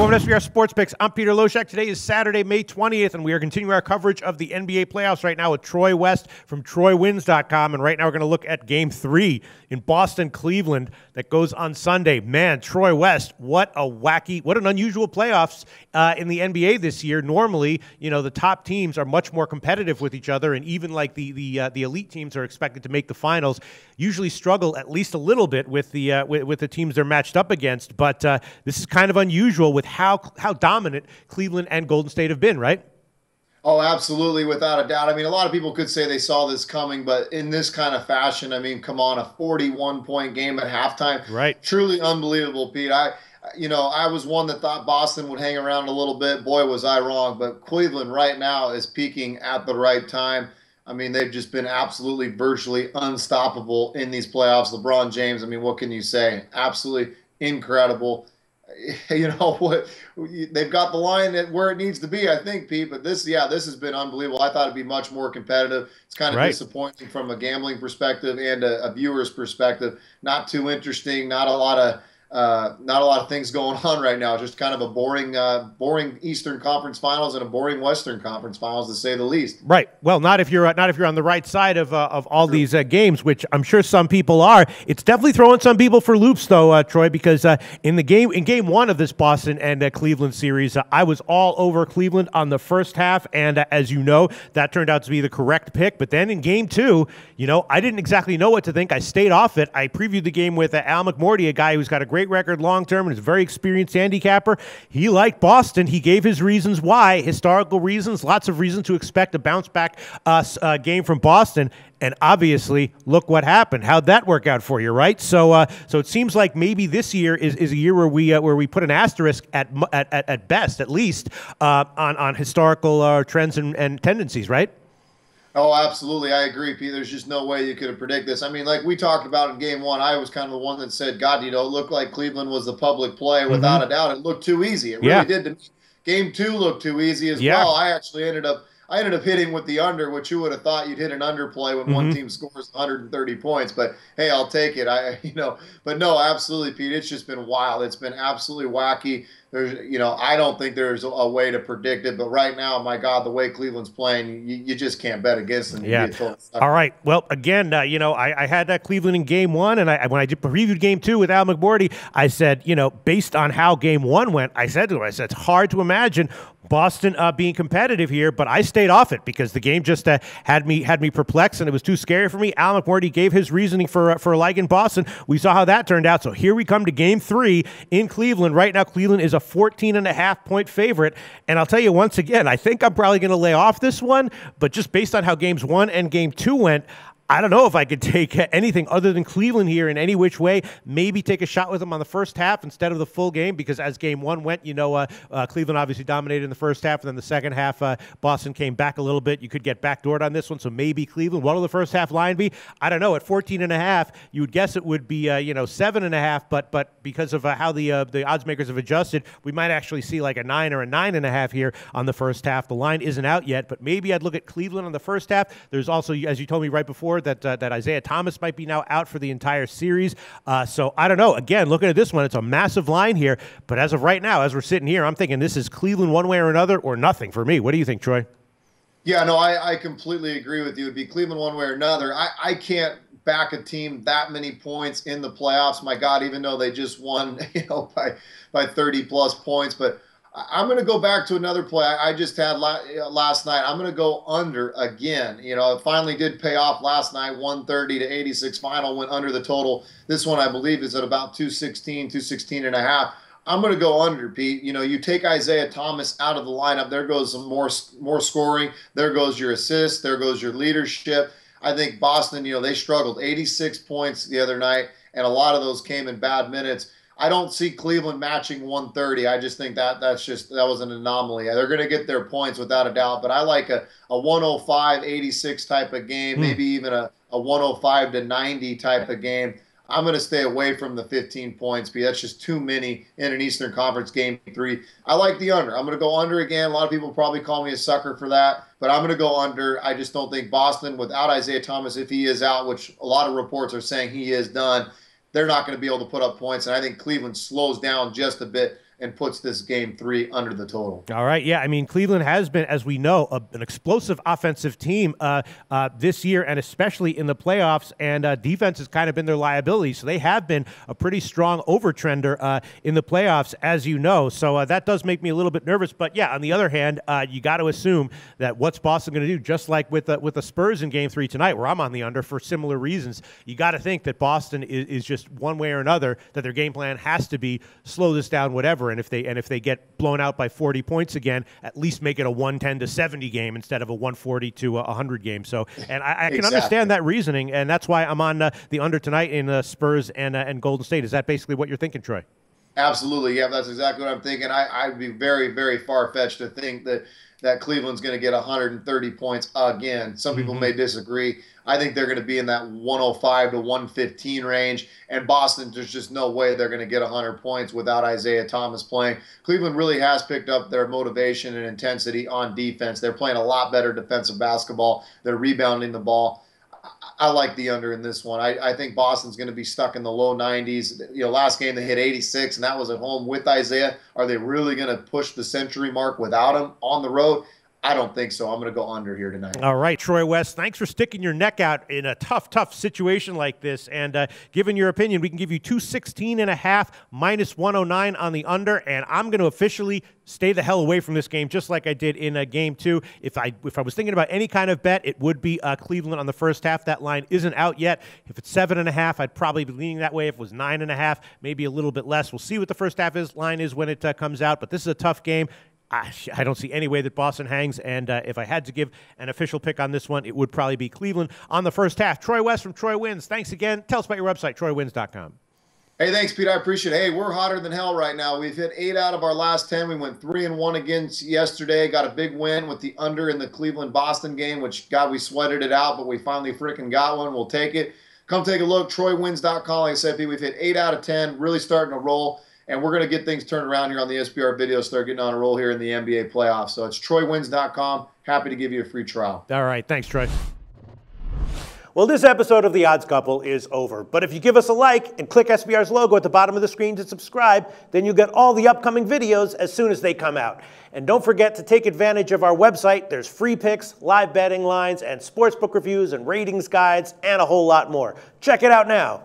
Welcome to SBR Sports Picks. I'm Peter Loshak. Today is Saturday, May 20th, and we are continuing our coverage of the NBA playoffs right now with Troy West from TroyWins.com. And right now we're going to look at Game 3 in Boston, Cleveland that goes on Sunday. Man, Troy West, what an unusual playoffs in the NBA this year. Normally, the top teams are much more competitive with each other, and even like the elite teams are expected to make the finals. Usually struggle at least a little bit with the teams they're matched up against. But this is kind of unusual with how dominant Cleveland and Golden State have been, right? Oh, absolutely, without a doubt. I mean, a lot of people could say they saw this coming, but in this kind of fashion, I mean, come on, a 41-point game at halftime. Right. Truly unbelievable, Pete. I was one that thought Boston would hang around a little bit. Boy, was I wrong. But Cleveland right now is peaking at the right time. I mean, they've just been absolutely virtually unstoppable in these playoffs. LeBron James, I mean, what can you say? Absolutely incredible. What, they've got the line at where it needs to be, I think, Pete. But this has been unbelievable. I thought it'd be much more competitive. It's kind of disappointing from a gambling perspective and a viewer's perspective. Not too interesting. Not a lot of things going on right now. Just kind of a boring Eastern Conference Finals and a boring Western Conference Finals, to say the least. Right. Well, not if you're on the right side of all these games, which I'm sure some people are. It's definitely throwing some people for loops, though, Troy, because in game one of this Boston and Cleveland series, I was all over Cleveland on the first half, and as you know, that turned out to be the correct pick. But then in game two, I didn't exactly know what to think. I stayed off it. I previewed the game with Al McMorty, a guy who's got a great record long-term and is a very experienced handicapper. He liked Boston. He gave his reasons why, historical reasons, lots of reasons to expect a bounce-back game from Boston. And obviously, look what happened. How'd that work out for you, right? So it seems like maybe this year is a year where we put an asterisk at best, at least, on historical trends and tendencies, right? Oh, absolutely. I agree, Pete. There's just no way you could have predicted this. I mean, like we talked about in game one, I was kind of the one that said, God, it looked like Cleveland was the public play without a doubt. It looked too easy. It really did to me. Game two looked too easy as well. I actually ended up hitting with the under, which you would have thought you'd hit an underplay when one team scores 130 points. But hey, I'll take it. But no, absolutely, Pete. It's just been wild. It's been absolutely wacky. I don't think there's a way to predict it. But right now, my God, the way Cleveland's playing, you just can't bet against them. Yeah. All right. Well, again, I had Cleveland in game one, and when I previewed game two with Al McMorty, I said, based on how game one went, I said to him, it's hard to imagine Boston being competitive here, but I stayed off it because the game just had me perplexed, and it was too scary for me. Al McMorty gave his reasoning for liking Boston. We saw how that turned out. So here we come to game three in Cleveland. Right now, Cleveland is a 14.5-point favorite, and I'll tell you once again, I think I'm probably going to lay off this one, but just based on how games one and game two went, I don't know if I could take anything other than Cleveland here in any which way. Maybe take a shot with them on the first half instead of the full game, because as game one went, Cleveland obviously dominated in the first half, and then the second half, Boston came back a little bit. You could get backdoored on this one, so maybe Cleveland. What will the first half line be? I don't know. At 14.5, you would guess it would be 7.5, but because of how the odds makers have adjusted, we might actually see like a 9 or a 9.5 here on the first half. The line isn't out yet, but maybe I'd look at Cleveland on the first half. There's also, as you told me right before, that Isaiah Thomas might be now out for the entire series. So I don't know. Again, looking at this one, it's a massive line here. But as of right now, as we're sitting here, I'm thinking this is Cleveland one way or another, or nothing for me. What do you think, Troy? Yeah, no, I completely agree with you. It'd be Cleveland one way or another. I can't back a team that many points in the playoffs. My God, even though they just won, by 30 plus points, but I'm going to go back to another play I just had last night. I'm going to go under again. It finally did pay off last night. 130 to 86 final, went under the total. This one, I believe, is at about 216 and a half. I'm going to go under, Pete. You take Isaiah Thomas out of the lineup, there goes some more scoring. There goes your assist. There goes your leadership. I think Boston, they struggled 86 points the other night, and a lot of those came in bad minutes. I don't see Cleveland matching 130. I just think that was an anomaly. They're going to get their points without a doubt, but I like a 105-86 type of game, maybe even a 105 to 90 type of game. I'm going to stay away from the 15 points because that's just too many in an Eastern Conference game 3. I like the under. I'm going to go under again. A lot of people probably call me a sucker for that, but I'm going to go under. I just don't think Boston, without Isaiah Thomas, if he is out, which a lot of reports are saying he is done, they're not going to be able to put up points. And I think Cleveland slows down just a bit and puts this game 3 under the total. All right. Yeah. I mean, Cleveland has been, as we know, an explosive offensive team this year, and especially in the playoffs. And defense has kind of been their liability. So they have been a pretty strong overtrender in the playoffs, as you know. So that does make me a little bit nervous. But yeah, on the other hand, you got to assume that what's Boston going to do? Just like with the Spurs in Game 3 tonight, where I'm on the under for similar reasons, you got to think that Boston is just one way or another that their game plan has to be slow this down, whatever. And if they get blown out by 40 points again, at least make it a 110-70 game instead of a 140-100 game. So, and I can understand that reasoning, and that's why I'm on the under tonight in Spurs and Golden State. Is that basically what you're thinking, Troy? Absolutely, yeah, that's exactly what I'm thinking. I'd be very, very far-fetched to think that Cleveland's going to get 130 points again. Some people may disagree. I think they're going to be in that 105 to 115 range. And Boston, there's just no way they're going to get 100 points without Isaiah Thomas playing. Cleveland really has picked up their motivation and intensity on defense. They're playing a lot better defensive basketball. They're rebounding the ball. I like the under in this one. I think Boston's going to be stuck in the low 90s. Last game they hit 86, and that was at home with Isaiah. Are they really going to push the century mark without him on the road? I don't think so. I'm going to go under here tonight. All right, Troy West, thanks for sticking your neck out in a tough situation like this. And given your opinion, we can give you 216.5 minus 109 on the under. And I'm going to officially stay the hell away from this game, just like I did in Game 2. If I was thinking about any kind of bet, it would be Cleveland on the first half. That line isn't out yet. If it's 7.5, I'd probably be leaning that way. If it was 9.5, maybe a little bit less. We'll see what the first half line is when it comes out. But this is a tough game. I don't see any way that Boston hangs, and if I had to give an official pick on this one, it would probably be Cleveland on the first half. Troy West from Troy Wins, thanks again. Tell us about your website, troywins.com. Hey, thanks, Pete. I appreciate it. Hey, we're hotter than hell right now. We've hit 8 out of our last 10. We went 3-1 against yesterday. Got a big win with the under in the Cleveland-Boston game, which, God, we sweated it out, but we finally freaking got one. We'll take it. Come take a look, troywins.com. Like I said, Pete, we've hit 8 out of 10, really starting to roll. And we're going to get things turned around here on the SBR video, start getting on a roll here in the NBA playoffs. So it's troywins.com. Happy to give you a free trial. All right. Thanks, Troy. Well, this episode of The Odds Couple is over. But if you give us a like and click SBR's logo at the bottom of the screen to subscribe, then you'll get all the upcoming videos as soon as they come out. And don't forget to take advantage of our website. There's free picks, live betting lines, and sportsbook reviews and ratings guides, and a whole lot more. Check it out now.